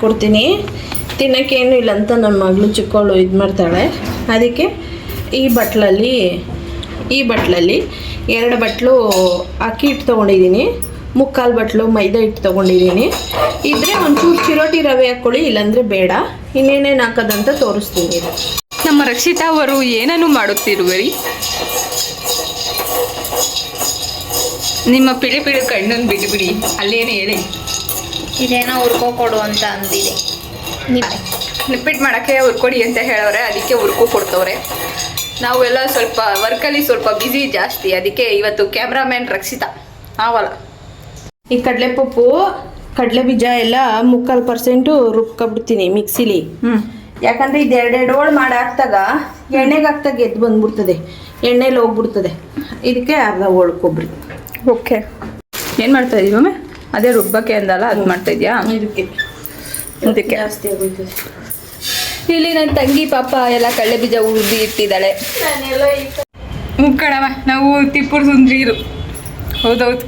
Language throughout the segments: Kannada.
ಕೊಡ್ತೀನಿ. ತಿನ್ನೋಕ್ಕೇನು ಇಲ್ಲ ಅಂತ ನನ್ನ ಮಗಳು ಚಿಕ್ಕವಳು ಇದು ಮಾಡ್ತಾಳೆ. ಅದಕ್ಕೆ ಈ ಬಟ್ಲಲ್ಲಿ 2 ಬಟ್ಲು ಅಕ್ಕಿ ಹಿಟ್ಟು ತೊಗೊಂಡಿದ್ದೀನಿ, 3/4 ಬಟ್ಲು ಮೈದಾ ಹಿಟ್ಟು ತೊಗೊಂಡಿದ್ದೀನಿ. ಇದ್ರೆ ಒಂಚೂರು ಚಿರೋಟಿ ರವೆ ಹಾಕ್ಕೊಳ್ಳಿ, ಇಲ್ಲಾಂದರೆ ಬೇಡ. ಇನ್ನೇನೇನು ಹಾಕೋದಂತ ತೋರಿಸ್ತೀನಿ. ನಮ್ಮ ರಕ್ಷಿತಾ ಅವರು ಏನನ್ನು ಮಾಡುತ್ತಿರುವರಿ? ನಿಮ್ಮ ಪಿಳಿ ಕಣ್ಣನ್ನು ಬಿಡಿ ಅಲ್ಲೇನು ಹೇಳಿ. ಇದೇನೋ ಹುರ್ಕೊಡು ಅಂತ ಅಂದಿದೆ. ನಿಪ್ಪಿಟ್ಟು ಮಾಡೋಕ್ಕೆ ಹುರ್ಕೊಡಿ ಅಂತ ಹೇಳವ್ರೆ, ಅದಕ್ಕೆ ಹುರ್ಕೊ ಕೊಡ್ತವ್ರೆ. ನಾವೆಲ್ಲ ಸ್ವಲ್ಪ ವರ್ಕಲ್ಲಿ ಸ್ವಲ್ಪ ಬ್ಯುಸಿ ಜಾಸ್ತಿ, ಅದಕ್ಕೆ ಇವತ್ತು ಕ್ಯಾಮ್ರಾಮ್ಯಾನ್ ರಕ್ಷಿತಾ ಆವಲ್ಲ. ಈ ಕಡಲೆಪಪ್ಪು ಕಡಲೆ ಬೀಜ ಎಲ್ಲ 3/4% ರುಬ್ಕೊಬಿಡ್ತೀನಿ ಮಿಕ್ಸಿಲಿ. ಯಾಕಂದರೆ ಇದು 2 ಹೋಳು ಮಾಡಿ ಹಾಕ್ದಾಗ ಎಣ್ಣೆಗೆ ಹಾಕ್ದಾಗ ಎದ್ದು ಬಂದ್ಬಿಡ್ತದೆ, ಎಣ್ಣೆಲಿ ಹೋಗ್ಬಿಡ್ತದೆ. ಇದಕ್ಕೆ ಅರ್ಧ ಹೋಳು ಕೊಬ್ಬರಿ. ಓಕೆ, ಏನು ಮಾಡ್ತಾ ಇದೀವಿ ಒಮ್ಮೆ? ಅದೇ ರುಬ್ಬಕ್ಕೆ ಅಂದಲ್ಲ, ಅದು ಮಾಡ್ತಾ ಇದೆಯಾ? ಇದಕ್ಕೆ ಜಾಸ್ತಿ ಆಗೋಯ್ತದೆ. ಇಲ್ಲಿ ನನ್ನ ತಂಗಿ ಪಾಪ ಎಲ್ಲ ಕಡಲೆ ಬೀಜ ಉರ್ದಿ ಇಟ್ಟಿದ್ದಾಳೆ. ಮುಕ್ಕಡವ ನಾವು ತಿಪ್ಪೂರು ಸುಂದ್ರಿರು. ಹೌದೌದು,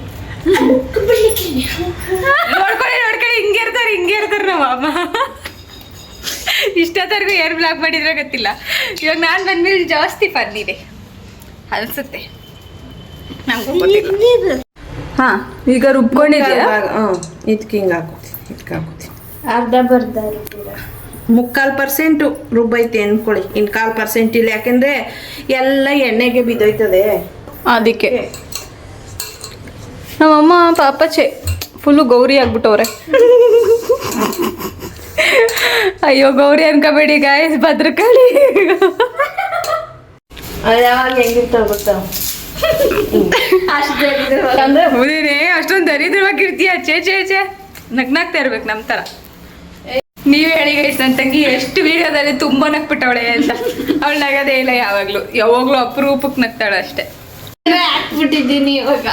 ನೋಡ್ಕೊಳ್ಳಿ ಹಿಂಗೆ ಇರ್ತಾರೆ ನಮ್ಮ ಅಮ್ಮ. ಇಷ್ಟೊತ್ತರೆಗೂ ಏರ್ ಬ್ಲಾಕ್ ಮಾಡಿದ್ರೆ ಗೊತ್ತಿಲ್ಲ. ಇವಾಗ ನಾನು ಬಂದ್ಮೇಲೆ ಜಾಸ್ತಿ ಫನ್ ಇದೆ ಅನ್ಸುತ್ತೆ, ನಮಗೂ ಗೊತ್ತಿಲ್ಲ. ಹಾಂ, ಈಗ ರುಬ್ಕೊಂಡಿದ್ಯಾ? ಇದಕ್ಕೆ ಹಿಂಗೆ ಹಾಕೋತೀನಿ ಅರ್ಧ ಬರ್ಧ 3/4% ರುಬ್ಬೈತೆ ಅನ್ಕೊಳ್ಳಿ. ಇನ್ನು 1/4% ಇಲ್ಲ, ಯಾಕೆಂದರೆ ಎಲ್ಲ ಎಣ್ಣೆಗೆ ಬಿದ್ದೋಯ್ತದೆ. ಅದಕ್ಕೆ ನಮ್ಮಮ್ಮ ಪಾಪಚೆ ಫುಲ್ಲು ಗೌರಿ ಆಗ್ಬಿಟ್ಟವ್ರೆ. ಅಯ್ಯೋ ಗೌರಿ ಅನ್ಕೋಬೇಡಿ ಗಾಯಸ್, ಭದ್ರಕಾಳಿ. ಯಾವಾಗ ಹೆಂಗಿರ್ತಾವ ಗೊತ್ತಾ? ಹೌದೇನೆ, ಅಷ್ಟೊಂದು ದರಿದ್ರವಾಗಿರ್ತೀಯ. ಚೇ ನಗ್ನಾಗ್ತಾ ಇರ್ಬೇಕು ನಮ್ಮ ಥರ. ನೀವೇ ಹೇಳಿ ಗೈಸ್, ನನ್ನ ತಂಗಿ ಎಷ್ಟು ವಿಡಿಯೋದಲ್ಲಿ ತುಂಬ ನಗ್ಬಿಟ್ಟವಳೆ ಅಂತ. ಅವಳು ನಗದೇ ಇಲ್ಲ ಯಾವಾಗಲೂ ಅಪರೂಪಕ್ಕೆ ನಗ್ತಾಳೆ ಅಷ್ಟೇ. ಹಾಕ್ಬಿಟ್ಟಿದ್ದೀನಿ ಇವಾಗ.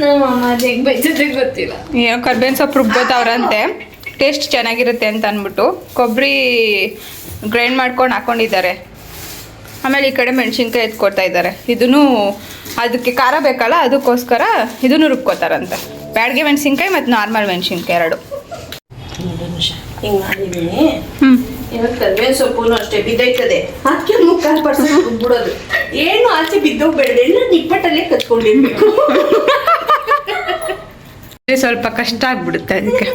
ನಮ್ಮಮ್ಮ ಹೆಂಗೆ ಬೈತದೆ ಗೊತ್ತಿಲ್ಲ. ಏನೋ ಕರ್ಬೇವಿನ ಸೊಪ್ಪು ರುಬ್ಬೋತವ್ರಂತೆ, ಟೇಸ್ಟ್ ಚೆನ್ನಾಗಿರುತ್ತೆ ಅಂತ ಅಂದ್ಬಿಟ್ಟು ಕೊಬ್ಬರಿ ಗ್ರೈಂಡ್ ಮಾಡ್ಕೊಂಡು ಹಾಕ್ಕೊಂಡಿದ್ದಾರೆ. ಆಮೇಲೆ ಈ ಕಡೆ ಮೆಣಸಿನ್ಕಾಯಿ ಎತ್ಕೊಡ್ತಾ ಇದ್ದಾರೆ. ಇದನ್ನು ಅದಕ್ಕೆ ಖಾರ ಬೇಕಲ್ಲ, ಅದಕ್ಕೋಸ್ಕರ ಇದನ್ನು ರುಬ್ಕೋತಾರಂತೆ. ಬ್ಯಾಡ್ಗೆ ಮೆಣಸಿನ್ಕಾಯಿ ಮತ್ತು ನಾರ್ಮಲ್ ಮೆಣಸಿನ್ಕಾಯಿ 2. ಹಿಂಗೆ ಮಾಡಿದ್ದೀನಿ. ಇವಾಗ ಕರ್ಬೇವಿನ ಸೊಪ್ಪು ಅಷ್ಟೇ ಬಿದ್ದೈತದೆ, ಅದಕ್ಕೆ 3/4% ರುಬ್ಬಿಡೋದು. ಏನು ಆಚೆ ಬಿದ್ದೋಗ್ಬೇಡ್ದೆ, ಇಲ್ಲ ನಿಪ್ಪಟ್ಟಲ್ಲೇ ಕಚ್ಕೊಂಡಿರ್ಬೇಕು. ಸ್ವಲ್ಪ ಕಷ್ಟ ಆಗ್ಬಿಡುತ್ತೆ ಅದಕ್ಕೆ.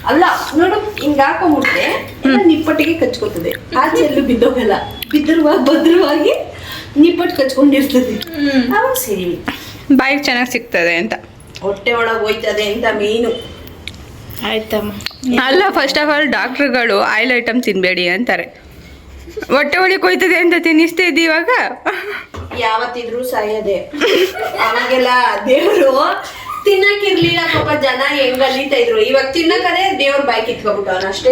ಅಲ್ಲ ನೋಡು, ಹಿಂಗೆ ಹಾಕೊಂಡ್ಬಿಟ್ರೆ ಎಲ್ಲ ನಿಪ್ಪಟ್ಟಿಗೆ ಕಚ್ಕೋತದೆ, ಆಚೆ ಎಲ್ಲೂ ಬಿದ್ದೋಗಲ್ಲ. ಭದ್ರವಾಗಿ ನಿಪ್ಪಟ್ಟು ಕಚ್ಕೊಂಡಿರ್ತದೆ. ಅವಾಗ ಸರಿ, ಬಾಯಿಗೆ ಚೆನ್ನಾಗಿ ಸಿಗ್ತದೆ ಅಂತ. ಹೊಟ್ಟೆ ಒಳಗೆ ಹೋಯ್ತದೆ ಅಂತ ಮೇನು. ಆಯ್ತಮ್ಮ. ಅಲ್ಲ, ಫಸ್ಟ್ ಆಫ್ ಆಲ್ ಡಾಕ್ಟ್ರುಗಳು ಆಯಿಲ್ ಐಟಮ್ ತಿನ್ನಬೇಡಿ ಅಂತಾರೆ. ಹೊಟ್ಟೆ ಒಳಗೆ ಹೋಯ್ತದೆ ಅಂತ ತಿನ್ನಿಸ್ತಾ ಇದ್ದೀವಿ ಇವಾಗ. ಯಾವತ್ತಿದ್ರು ಸಾಯದೆ. ಅವಾಗೆಲ್ಲ ದೇವರು ತಿನ್ನಕ್ಕಿರ್ಲಿಲ್ಲ ಪಾಪ, ಜನ ಹೆಂಗ್ ಅಲ್ಲಿತಾ ಇದ್ರು. ಇವಾಗ ತಿನ್ನಕದೇ ದೇವ್ರ ಬಾಯಿ ಕಿತ್ಕೊಬಿಟ್ಟವನ ಅಷ್ಟೇ.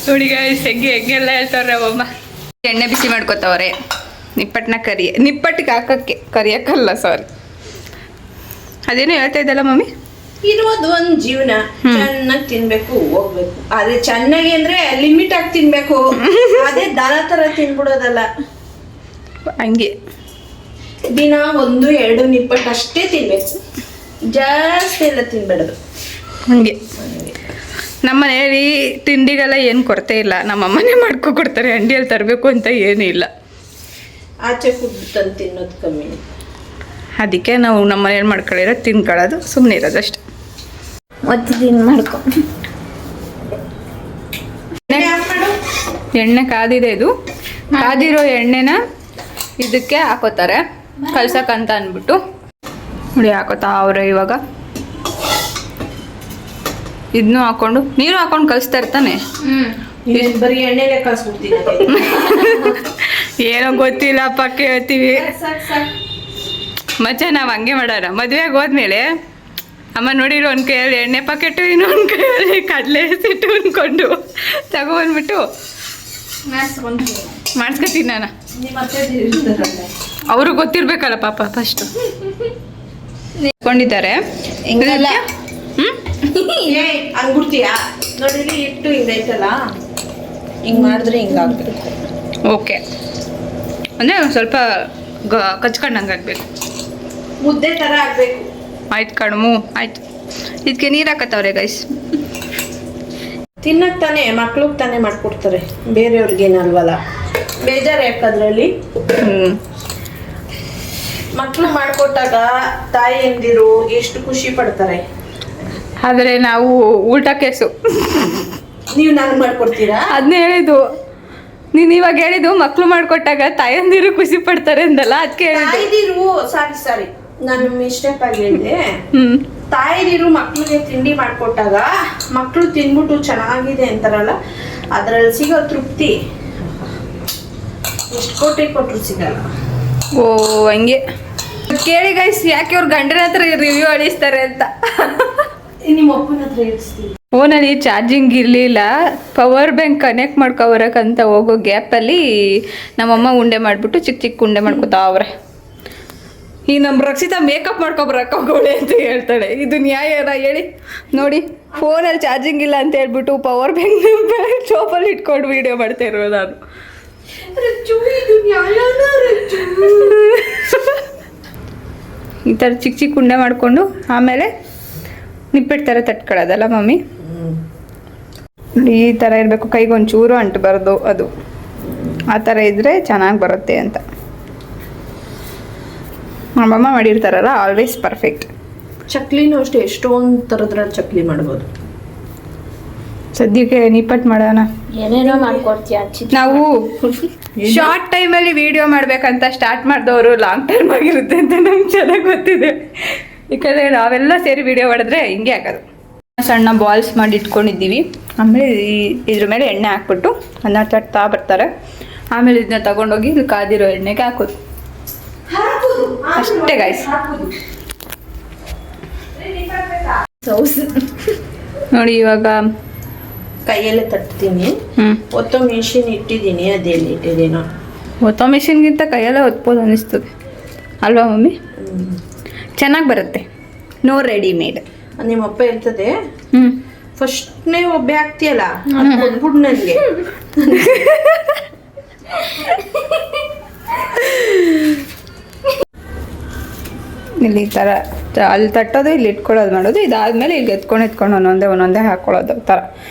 ನೋಡಿ ಗೈಸ್, ಹೆಂಗೆಲ್ಲ ಹೇಳ್ತಾವ್ರೆ ನಮ್ಮಮ್ಮ. ಎಣ್ಣೆ ಬಿಸಿ ಮಾಡ್ಕೊತವ್ರೆ ನಿಪ್ಪಟ್ಟಿಗೆ ಹಾಕಕ್ಕೆ, ಕರಿಯಕ್ಕಲ್ಲ, ಸಾರಿ. ಅದೇನೋ ಹೇಳ್ತಾ ಇದ್ದಲ್ಲ ಮಮ್ಮಿ? ಇರೋದು ಒಂದು ಜೀವನ, ಚೆನ್ನಾಗಿ ತಿನ್ಬೇಕು, ಹೋಗ್ಬೇಕು. ಆದ್ರೆ ಚೆನ್ನಾಗಿ ಅಂದ್ರೆ ಲಿಮಿಟ್ ಆಗಿ ತಿನ್ಬೇಕು. ಅದೇ ದನ ತರ ತಿನ್ಬಿಡೋದಲ್ಲ. ಹಂಗೆ ದಿನ 1-2 ನಿಪ್ಪಟ್ಟು ಅಷ್ಟೇ ತಿನ್ಬೇಕು, ಜಾಸ್ತಿ ಎಲ್ಲ ತಿನ್ಬೇಡದು. ಹಂಗೆ ನಮ್ಮ ಮನೆಯಲ್ಲಿ ತಿಂಡಿಗೆಲ್ಲ ಏನು ಕೊರತೆ ಇಲ್ಲ. ನಮ್ಮಮ್ಮನೇ ಮಾಡ್ಕೊಡ್ತಾರೆ, ಅಂಗಡಿಯಲ್ಲಿ ತರಬೇಕು ಅಂತ ಏನೂ ಇಲ್ಲ. ಆಚೆ ಫುಡ್ ತಂದು ತಿನ್ನೋದು ಕಮ್ಮಿ. ಅದಕ್ಕೆ ನಾವು ನಮ್ಮ ಮನೇಲಿ ಮಾಡ್ಕೊಳ್ಳಿರೋ ತಿನ್ಕೊಳ್ಳೋದು, ಸುಮ್ಮನೆ ಇರೋದು ಅಷ್ಟೆ. ಒತ್ತಿದ್ದೀನಿ ಮಾಡ್ಕೊ. ಎಣ್ಣೆ ಕಾದಿದೆ. ಇದು ಕಾದಿರೋ ಎಣ್ಣೆನ ಇದಕ್ಕೆ ಹಾಕೋತಾರೆ ಕಲ್ಸಕ್ಕಂತ ಅಂದ್ಬಿಟ್ಟು. ನೋಡಿ ಹಾಕೋತಾ ಅವ್ರೆ. ಇವಾಗ ಇದನ್ನು ಹಾಕೊಂಡು ನೀರು ಹಾಕೊಂಡು ಕಲಿಸ್ತಾ ಇರ್ತಾನೆ. ಬರೀ ಎಣ್ಣೆಲೆ ಕಳ್ಸ್ಬಿಡ್ತೀನಿ. ಏನೋ ಗೊತ್ತಿಲ್ಲಪ್ಪ, ಕೇಳ್ತೀವಿ ಮಚ್ಚ. ನಾವು ಹಂಗೆ ಮಾಡೋಣ. ಮದುವೆಗೆ ಹೋದ್ಮೇಲೆ ಅಮ್ಮ ನೋಡಿರೋ ಒಂದು ಕೈಯಲ್ಲಿ ಎಣ್ಣೆ ಪಾಕೆಟು, ಇನ್ನೊಂದು ಕೈಯಲ್ಲಿ ಕಡಲೆ ಸಿಟ್ಟು ಅಂದ್ಕೊಂಡು ತಗೊಬಂದ್ಬಿಟ್ಟು ಮಾಡಿಸ್ಕೊತೀನಿ ನಾನು. ಅವರು ಗೊತ್ತಿರ್ಬೇಕಲ್ಲ ಪಾಪ. ಫಸ್ಟು ಕೊಂಡಿದ್ದಾರೆ. ಹಂಗ್ಬಿಡ್ತೀಯಾ ನೋಡಿರಿ, ಇಟ್ಟು ಹಿಂಗೈತಲ್ಲ, ಹಿಂಗೆ ಮಾಡಿದ್ರೆ ಹಿಂಗಾಗ್ಬೇಕು. ಓಕೆ, ಅಂದರೆ ಸ್ವಲ್ಪ ಕಚ್ಕೊಂಡಂಗೆ ಆಗಬೇಕು, ಮುದ್ದೆ ಥರ ಆಗಬೇಕು. ಆಯ್ತು ಕಣ್ಮು, ಆಯ್ತು. ಇದಕ್ಕೆ ನೀರು ಹಾಕತ್ತವ್ರೆ ಗೈಸ್. ತಿನ್ನಕ್ ತಾನೇ ಮಕ್ಳಿಗೆ ತಾನೇ ಮಾಡ್ಕೊಡ್ತಾರೆ, ಬೇರೆಯವ್ರಿಗೇನಲ್ವಲ್ಲ. ಬೇಜಾರು ಯಾಕದ್ರಲ್ಲಿ? ಮಕ್ಳು ಮಾಡ್ಕೊಟ್ಟಾಗ ತಾಯಿಯಂದಿರು ಎಷ್ಟು ಖುಷಿ ಪಡ್ತಾರೆ. ಆದರೆ ನಾವು ಊಟ ಕೇಸು. ನೀವು ನನಗೆ ಮಾಡ್ಕೊಡ್ತೀರಾ? ಅದನ್ನೇ ಹೇಳಿದ್ದು ನೀನು ಇವಾಗ ಹೇಳಿದ್ದು, ಮಕ್ಳು ಮಾಡ್ಕೊಟ್ಟಾಗ ತಾಯಂದಿರು ಖುಷಿ ಪಡ್ತಾರೆ ಅಂದಲ್ಲ, ಅದಕ್ಕೆ ಹೇಳಿದ್ದು. ತಾಯಿದಿರು ಸಾರಿ ನಾನು ಮಿಸ್ಟೇಕ್ ಆಗಿ ಹೇಳಿದೆ. ತಾಯಿದಿರು ಮಕ್ಳಿಗೆ ತಿಂಡಿ ಮಾಡ್ಕೊಟ್ಟಾಗ ಮಕ್ಳು ತಿನ್ಬಿಟ್ಟು ಚೆನ್ನಾಗಿದೆ ಅಂತಾರಲ್ಲ, ಅದ್ರಲ್ಲಿ ಸಿಗೋ ತೃಪ್ತಿ ಎಷ್ಟು ಕೋಟಿ ಕೊಟ್ರು ಸಿಗಲ್ಲ. ಓ ಹಂಗೆ ಕೇಳಿ ಗೈಸ್, ಯಾಕೆ ಅವ್ರ ಗಂಡನ ಹತ್ರ ರಿವ್ಯೂ ಅಳಿಸ್ತಾರೆ ಅಂತ. ನಿಮ್ಮ ಅಪ್ಪನ ಹತ್ರ ಹೇಳ್ಸ್ತೀನಿ. ಫೋನಲ್ಲಿ ಚಾರ್ಜಿಂಗ್ ಇರಲಿಲ್ಲ, ಪವರ್ ಬ್ಯಾಂಕ್ ಕನೆಕ್ಟ್ ಮಾಡ್ಕೊಬರಕ್ಕಂತ ಹೋಗೋ ಗ್ಯಾಪಲ್ಲಿ ನಮ್ಮಮ್ಮ ಉಂಡೆ ಮಾಡಿಬಿಟ್ಟು ಚಿಕ್ಕ ಚಿಕ್ಕ ಉಂಡೆ ಮಾಡ್ಕೊತಾ ಅವ್ರೆ. ಈ ನಮ್ಮ ರಕ್ಷಿತಾ ಮೇಕಪ್ ಮಾಡ್ಕೊಬರಕ್ಕೋಗೋಳೆ ಅಂತ ಹೇಳ್ತಾಳೆ. ಇದು ನ್ಯಾಯನ ಹೇಳಿ ನೋಡಿ? ಫೋನಲ್ಲಿ ಚಾರ್ಜಿಂಗ್ ಇಲ್ಲ ಅಂತ ಹೇಳ್ಬಿಟ್ಟು ಪವರ್ ಬ್ಯಾಂಕ್ ಶೋಪಲ್ಲಿ ಇಟ್ಕೊಂಡು ವೀಡಿಯೋ ಮಾಡ್ತಾ ಇರೋದು ನಾನು. ಈ ಥರ ಚಿಕ್ಕ ಚಿಕ್ಕ ಉಂಡೆ ಮಾಡಿಕೊಂಡು ಆಮೇಲೆ ನಿಪ್ಪಟ್ಟು ಥರ ತಟ್ಕೊಳ್ಳೋದಲ್ಲ ಮಮ್ಮಿ? ಈ ಥರ ಇರಬೇಕು, ಕೈಗೊಂಚೂರು ಅಂಟಬಾರ್ದು, ಅದು ಆ ಥರ ಇದ್ದರೆ ಚೆನ್ನಾಗಿ ಬರುತ್ತೆ ಅಂತ ನಮ್ಮಮ್ಮ ಮಾಡಿರ್ತಾರಲ್ಲ, ಆಲ್ವೇಸ್ ಪರ್ಫೆಕ್ಟ್. ಚಕ್ಲಿನೂ ಅಷ್ಟೇ, ಎಷ್ಟೊಂದು ಥರದ್ರಲ್ಲಿ ಚಕ್ಲಿ ಮಾಡ್ಬೋದು. ಸದ್ಯಕ್ಕೆ ನಿಪ್ಪಟ್ಟು ಮಾಡೋಣ. ಏನೇನೋ ಮಾಡ್ಕೊಡ್ತೀಯ ನಾವು ಶಾರ್ಟ್ ಟೈಮಲ್ಲಿ ವಿಡಿಯೋ ಮಾಡ್ಬೇಕಂತ ಸ್ಟಾರ್ಟ್ ಮಾಡಿದವರು ಲಾಂಗ್ ಟೈಮ್ ಆಗಿರುತ್ತೆ ಅಂತ ನಮ್ಗೆ ಚೆನ್ನಾಗಿ ಗೊತ್ತಿದೆ. ಯಾಕಂದರೆ ನಾವೆಲ್ಲ ಸೇರಿ ವಿಡಿಯೋ ಮಾಡಿದ್ರೆ ಹಿಂಗೆ ಆಗೋದು. ಸಣ್ಣ ಬಾಲ್ಸ್ ಮಾಡಿ ಇಟ್ಕೊಂಡಿದ್ದೀವಿ. ಆಮೇಲೆ ಇದ್ರ ಮೇಲೆ ಎಣ್ಣೆ ಹಾಕ್ಬಿಟ್ಟು ಅನ್ನ ತಟ್ತಾ ಬರ್ತಾರೆ. ಆಮೇಲೆ ಇದನ್ನ ತಗೊಂಡೋಗಿ ಇಲ್ಲಿ ಕಾದಿರೋ ಎಣ್ಣೆಗೆ ಹಾಕೋದು ಅಷ್ಟೇ ಗಾಯ್ಸ್. ನೋಡಿ ಇವಾಗ ಕೈಯಲ್ಲೇ ತಟ್ತೀನಿ. ಒತ್ತೋ ಮಿಷಿನ್ ಇಟ್ಟಿದ್ದೀನಿ, ಅದೆಲ್ಲಿ ಇಟ್ಟಿದ್ದೀನೋ. ಒತ್ತೋ ಮಿಷಿನ್ಗಿಂತ ಕೈಯಲ್ಲೇ ಒತ್ಬೋದು ಅನ್ನಿಸ್ತದೆ ಅಲ್ವಾ ಮಮ್ಮಿ? ಚೆನ್ನಾಗಿ ಬರುತ್ತೆ. No readymade. ನಿಮ್ಮಪ್ಪ ಇರ್ತದೆ ಫಸ್ಟ್ನೇ ಒಬ್ಬೆ ಹಾಕ್ತಿಯಲ್ಲ, ಕೊಟ್ಬಿಡು ನನಗೆ. ಇಲ್ಲಿ ಈ ಥರ ಅಲ್ಲಿ ತಟ್ಟೋದು, ಇಲ್ಲಿ ಇಟ್ಕೊಳ್ಳೋದು ಮಾಡೋದು. ಇದಾದ್ಮೇಲೆ ಇಲ್ಲಿ ಎತ್ಕೊಂಡು ಒಂದೊಂದೇ ಹಾಕ್ಕೊಳ್ಳೋದು ಥರ.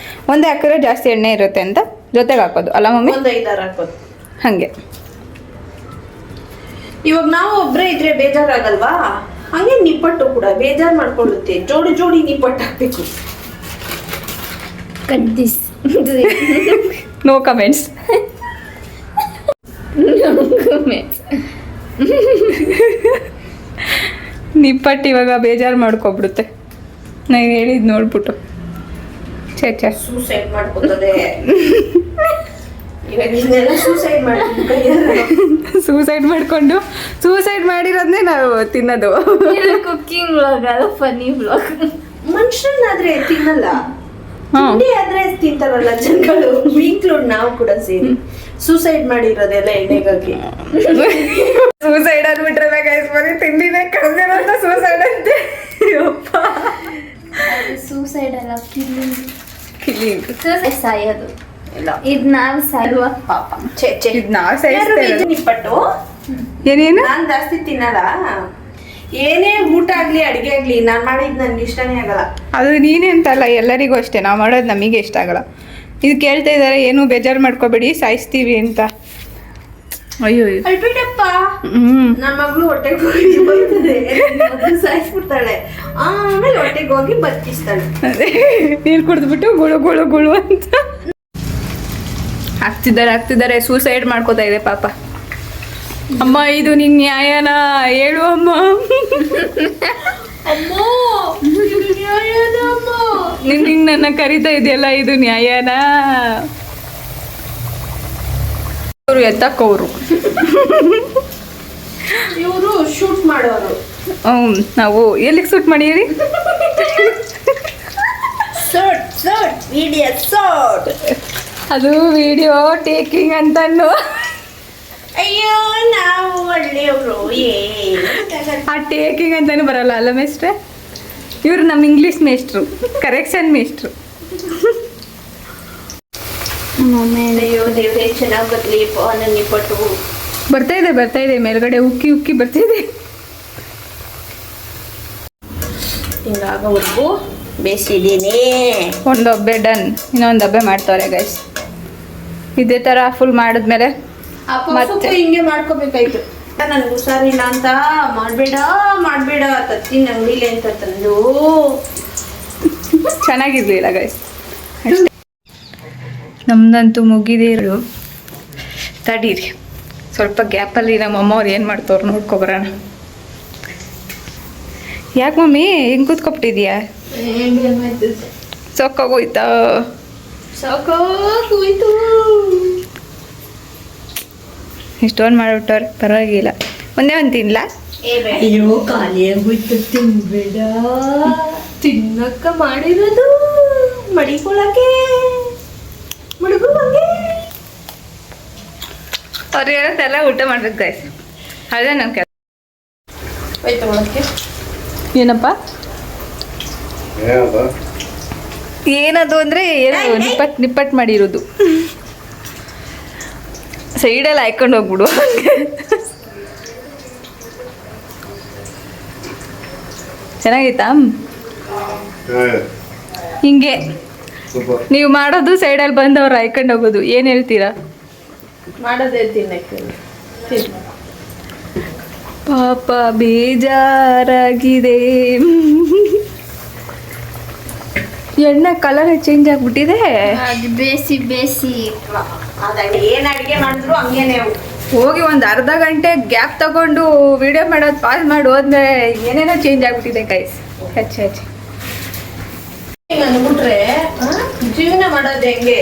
ಒಂದೇ ಹಾಕಿದ್ರೆ ಜಾಸ್ತಿ ಎಣ್ಣೆ ಇರುತ್ತೆ ಅಂತ ಜೊತೆಗೆ ಹಾಕೋದು ಅಲ್ಲ ಮಮ್ಮಿ? ಒಂದು 5-6 ಹಾಕೋದು ಹಾಗೆ. ಇವಾಗ ನಾವು ಒಬ್ಬರೇ ಇದ್ರೆ ಬೇಜಾರಾಗಲ್ವಾ? ಹಂಗೆ ನಿಪ್ಪಟ್ಟು ಕೂಡ ಬೇಜಾರು ಮಾಡ್ಕೊಳ್ಳುತ್ತೆ. ಜೋಡಿ ಜೋಡಿ ನಿಪ್ಪಟ್ಟು ಹಾಕ್ಬೇಕು. ಕಡ್ದಿಸ್ ನೋ ಕಮೆಂಟ್ಸ್. ನಿಪ್ಪಟ್ಟು ಇವಾಗ ಬೇಜಾರು ಮಾಡ್ಕೊಬಿಡುತ್ತೆ ನಾನು ಹೇಳಿದ್ ನೋಡ್ಬಿಟ್ಟು. ಛೇ ಸೂಸೈಡ್ ಮಾಡ್ಕೊತದೆ. ಇವಾಗ ಇದನ್ನೆಲ್ಲ ಸೂಸೈಡ್ ಮಾಡ್ಕೊಂಡು ಸೂಸೈಡ್ ಮಾಡಿರೋದನ್ನೇ ನಾವು ತಿನ್ನೋದು. ಕುಕ್ಕಿಂಗ್ ವ್ಲಾಗ್ ಅಲ್ಲ, ಫನಿ ವ್ಲಾಗ್. ಮನುಷ್ಯನಾದ್ರೆ ತಿನ್ನಲ್ಲ, ತಿಂಡಿ ಆದ್ರೆ ತಿಂತಾರಲ್ಲ ಜನಗಳು. ವೀಕ್ಲೋಡ್ ನಾವು ಕೂಡ ಸೇರಿ ಸೂಸೈಡ್ ಮಾಡಿರೋದೆಲ್ಲ ಎಣ್ಣೆಗಾಗಿ. ಸೂಸೈಡ್ ಅಂದ್ಬಿಟ್ರೆ ಬರೀ ತಿಂಡಿನೇ ಕಳ್ದಿರೋಂಥ ಸೂಸೈಡ್ ಅಂತೆ. ಸೂಸೈಡ್ ಅಲ್ಲ, ಕಿಲ್ಲಿಂಗ್. ಸಾಯೋದು ಇಲ್ಲ. ಇದ್ ನಾವ್ ಸಾಯುವ ಪಾಪ. ಇದು ನಾವು ಸಾಯಿಸ್ತೇವೆ. ನಿಪ್ಪಟ್ಟು ಏನೇನು ನಾನ್ ಜಾಸ್ತಿ ತಿನ್ನಲ್ಲ. ಏನೇ ಊಟ ಆಗ್ಲಿ ಅಡಿಗೆ ಆಗ್ಲಿ ನಾನ್ ಮಾಡಿದ್ ನನ್ಗೆ ಇಷ್ಟನೇ ಆಗಲ್ಲ. ಅದು ನೀನೇ ಅಂತಲ್ಲ, ಎಲ್ಲರಿಗೂ ಅಷ್ಟೇ. ನಾವು ಮಾಡೋದು ನಮಗೆ ಇಷ್ಟ ಆಗಲ್ಲ. ಇದು ಕೇಳ್ತಾ ಇದ್ದಾರೆ, ಏನು ಬೇಜಾರು ಮಾಡ್ಕೋಬೇಡಿ ಸಾಯಿಸ್ತೀವಿ ಅಂತ. ಅಯ್ಯೋ ಅಳ್ಬಿಟ್ಟಪ್ಪ. ನನ್ನ ಮಗಳು ಹೊಟ್ಟೆಗೆ ಹೋಗಿ ಬರ್ತದೆ, ಸಾಯಿಸ್ಬಿಡ್ತಾಳೆ. ಆಮೇಲೆ ಹೊಟ್ಟೆಗೆ ಹೋಗಿ ಬದುಕಿಸ್ತಾಳೆ. ಅದೇ ನೀರು ಕುಡಿದ್ಬಿಟ್ಟು ಗುಳು ಗುಳು ಗುಳು ಅಂತ ಹಾಕ್ತಿದ್ದಾರೆ. ಸೂಸೈಡ್ ಮಾಡ್ಕೋತಾ ಇದೆ ಪಾಪ. ಅಮ್ಮ ಇದು ನಿನ್ ನ್ಯಾಯನಾ? ಹೇಳು ಅಮ್ಮ. ನಿನ್ ನನ್ನ ಕರಿತಾ ಇದೆಯಲ್ಲ, ಇದು ನ್ಯಾಯನಾ? ಅವರು ಎತ್ತಕ್ಕವರು, ಇವರು ಶೂಟ್ ಮಾಡೋರು. ನಾವು ಎಲ್ಲಿಗೆ ಶೂಟ್ ಮಾಡಿರಿ? ಅದು ವಿಡಿಯೋ ಟೇಕಿಂಗ್ ಅಂತನ್ನು. ಅಯ್ಯೋ ನಾವು ಒಳ್ಳೆಯವರು. ಆ ಟೇಕಿಂಗ್ ಅಂತಾನು ಬರಲ್ಲ ಅಲ್ಲ ಮೇಸ್ಟ್ರೆ? ಇವರು ನಮ್ಮ ಇಂಗ್ಲೀಷ್ ಮೇಸ್ಟ್ರು, ಕರೆಕ್ಷನ್ ಮೇಸ್ಟ್ರು. ಅಯ್ಯೋ ದೇವ್ರೆ, ಚೆನ್ನಾಗಿ ಬರ್ಲಿ ನನ್ನ ನಿಪ್ಪಟ್ಟು. ಬರ್ತಾ ಇದೆ ಮೇಲ್ಗಡೆ ಉಕ್ಕಿ ಬರ್ತಾ ಇದೆ. ಹಿಂಗ ಆಗೋವರೆಗೂ ಬೇಯಿಸಿದ್ದೀನಿ. ಒಂದು ಡಬ್ಬೆ ಡನ್, ಇನ್ನೊಂದು ಡಬ್ಬೆ ಮಾಡ್ತಾರೆ ಗೈಸ್. ಇದೇ ಥರ ಫುಲ್ ಮಾಡಿದ್ಮೇಲೆ ಮತ್ತೆ ಹಿಂಗೆ ಮಾಡ್ಕೋಬೇಕಾಯ್ತು. ನನಗೆ ಹುಷಾರಿಲ್ಲ ಅಂತ ಮಾಡಬೇಡ ತತ್ತಿನ ಅಂಗಡಿಲಿ ಅಂತ ತಂದು ಚೆನ್ನಾಗಿರ್ಲಿಲ್ಲ ಗೈಸ್. ನಮ್ದಂತೂ ಮುಗಿದೇ ಇರು. ತಡೀರಿ ಸ್ವಲ್ಪ ಗ್ಯಾಪಲ್ಲಿ ನಮ್ಮಮ್ಮ ಅವ್ರು ಏನು ಮಾಡ್ತವ್ರು ನೋಡ್ಕೊಬರೋಣ. ಯಾಕೆ ಮಮ್ಮಿ ಹಿಂಗೆ ಕೂತ್ಕೊಬಿಟ್ಟಿದ್ಯಾ? ಸೊಕ್ಕಾಗೋಯ್ತಾ? ಸಾಕಾಗೋಯ್ತು. ಇಷ್ಟೊಂದು ಮಾಡಿಬಿಟ್ಟವ್ರೆ, ಪರವಾಗಿಲ್ಲ. ಒಂದೇ ಒಂದು ತಿನ್ಲಾ? ಅಯ್ಯೋ ಖಾಲಿ ಆಗೋಯ್ತು, ತಿನ್ಬೇಡ. ತಿನ್ನಕ್ಕ ಮಾಡಿರೋದು ಮಡಿಕೊಳಕ್ಕೆ ಮಡಗುವಂಗೆ. ಅವ್ರು ಹೇಳೋದೆಲ್ಲ ಊಟ ಮಾಡ್ಬೇಕು ಗೈಸ್, ಅದೇ ನನ್ನ ಕೆಲಸ. ಆಯ್ತು ಒಳಕ್ಕೆ ಏನಪ್ಪ ಏನದು ಅಂದರೆ ಏನು ನಿಪ್ಪಟ್ಟು ಮಾಡಿರೋದು. ಸೈಡಲ್ಲಿ ಹಾಕೊಂಡು ಹೋಗ್ಬಿಡು. ಚೆನ್ನಾಗಿತ್ತಾ? ಹಿಂಗೆ ನೀವು ಮಾಡೋದು ಸೈಡಲ್ಲಿ ಬಂದವ್ರು ಹಾಕೊಂಡು ಹೋಗೋದು. ಏನು ಹೇಳ್ತೀರಾ? ಮಾಡೋದೇ ತಿನ್ನಕ್ಕೆ. ಪಾಪ ಬೇಜಾರಾಗಿದೆ. ಎಣ್ಣೆ ಕಲರ್ ಚೇಂಜ್ ಆಗ್ಬಿಟ್ಟಿದೆ. ಅದು ಬೇಸಿ ಅದಾಗ ಏನು ಅಡುಗೆ ಮಾಡಿದ್ರು ಹಂಗೇನೆ ಅವು. ಹೋಗಿ ಒಂದು ಅರ್ಧ ಗಂಟೆ ಗ್ಯಾಪ್ ತಗೊಂಡು ವಿಡಿಯೋ ಮಾಡೋದು ಪಾಸ್ ಮಾಡಿ ಹೋದ್ಮೇಲೆ ಏನೇನೋ ಚೇಂಜ್ ಆಗ್ಬಿಟ್ಟಿದೆ ಗೈಸ್. ಹೆಚ್ಚು ಹಿಂಗೆ ಅಂದ್ಬಿಟ್ರೆ ಜೀವನ ಮಾಡೋದು ಹೆಂಗೆ?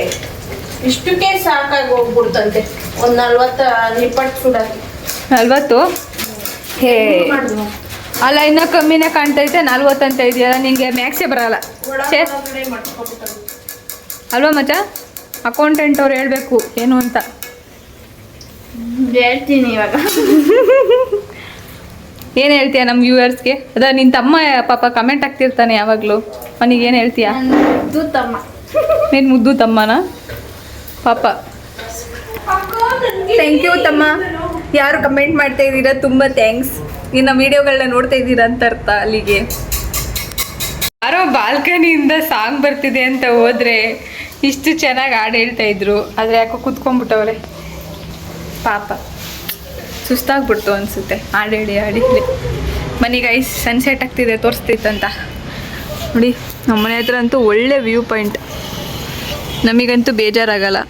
ಇಷ್ಟಕ್ಕೆ ಸಾಕಾಗಿ ಹೋಗ್ಬಿಡ್ತಂತೆ. ಒಂದು 40 ನಿಪ್ಪಟ್ಟು ಸುಡೋದು. 40? ಹೇ ಅಲ್ಲ, ಇನ್ನೂ ಕಮ್ಮಿನೇ ಕಾಣ್ತೈತೆ. 40 ಅಂತ ಇದೆಯಲ್ಲ, ನಿಂಗೆ ಮ್ಯಾಕ್ಸೇ ಬರಲ್ಲ. ಛೇ, ಅಲ್ವಾ ಮಚ್ಚ? ಅಕೌಂಟೆಂಟ್ ಅವ್ರು ಹೇಳ್ಬೇಕು ಏನು ಅಂತ. ಹೇಳ್ತೀನಿ ಇವಾಗ. ಏನು ಹೇಳ್ತೀಯ ನಮ್ಮ ವ್ಯೂವರ್ಸ್ಗೆ? ಅದ ನಿನ್ನ ತಮ್ಮ ಪಾಪ ಕಮೆಂಟ್ ಆಗ್ತಿರ್ತಾನೆ ಯಾವಾಗಲೂ. ಅವನಿಗೆ ಏನು ಹೇಳ್ತೀಯ? ಮುದ್ದು ತಮ್ಮ. ನೀನು ಮುದ್ದು ತಮ್ಮನ ಪಾಪ. ಥ್ಯಾಂಕ್ ಯು ತಮ್ಮ. ಯಾರು ಕಮೆಂಟ್ ಮಾಡ್ತಾ ಇದ್ದೀರಾ ತುಂಬ ಥ್ಯಾಂಕ್ಸ್. ಇನ್ನು ವಿಡಿಯೋಗಳನ್ನ ನೋಡ್ತಾ ಇದ್ದೀರಾ ಅಂತ ಅರ್ಥ ಅಲ್ಲಿಗೆ. ಯಾರೋ ಬಾಲ್ಕನಿಯಿಂದ ಸಾಂಗ್ ಬರ್ತಿದೆ ಅಂತ ಹೋದ್ರೆ ಇಷ್ಟು ಚೆನ್ನಾಗಿ ಹಾಡು ಹೇಳ್ತಾ ಇದ್ರು, ಆದರೆ ಯಾಕೋ ಕುತ್ಕೊಂಡ್ಬಿಟ್ಟವ್ರೆ ಪಾಪ. ಸುಸ್ತಾಗ್ಬಿಡ್ತು ಅನಿಸುತ್ತೆ ಹಾಡು ಹೇಳಿ. ಮನೆಗೆ ಗೈಸ್ ಸನ್ಸೆಟ್ ಆಗ್ತಿದೆ, ತೋರಿಸ್ತಿತ್ತಂತ ನೋಡಿ. ನಮ್ಮನೆ ಹತ್ರ ಅಂತೂ ಒಳ್ಳೆ ವ್ಯೂ ಪಾಯಿಂಟ್, ನಮಗಂತೂ ಬೇಜಾರಾಗಲ್ಲ.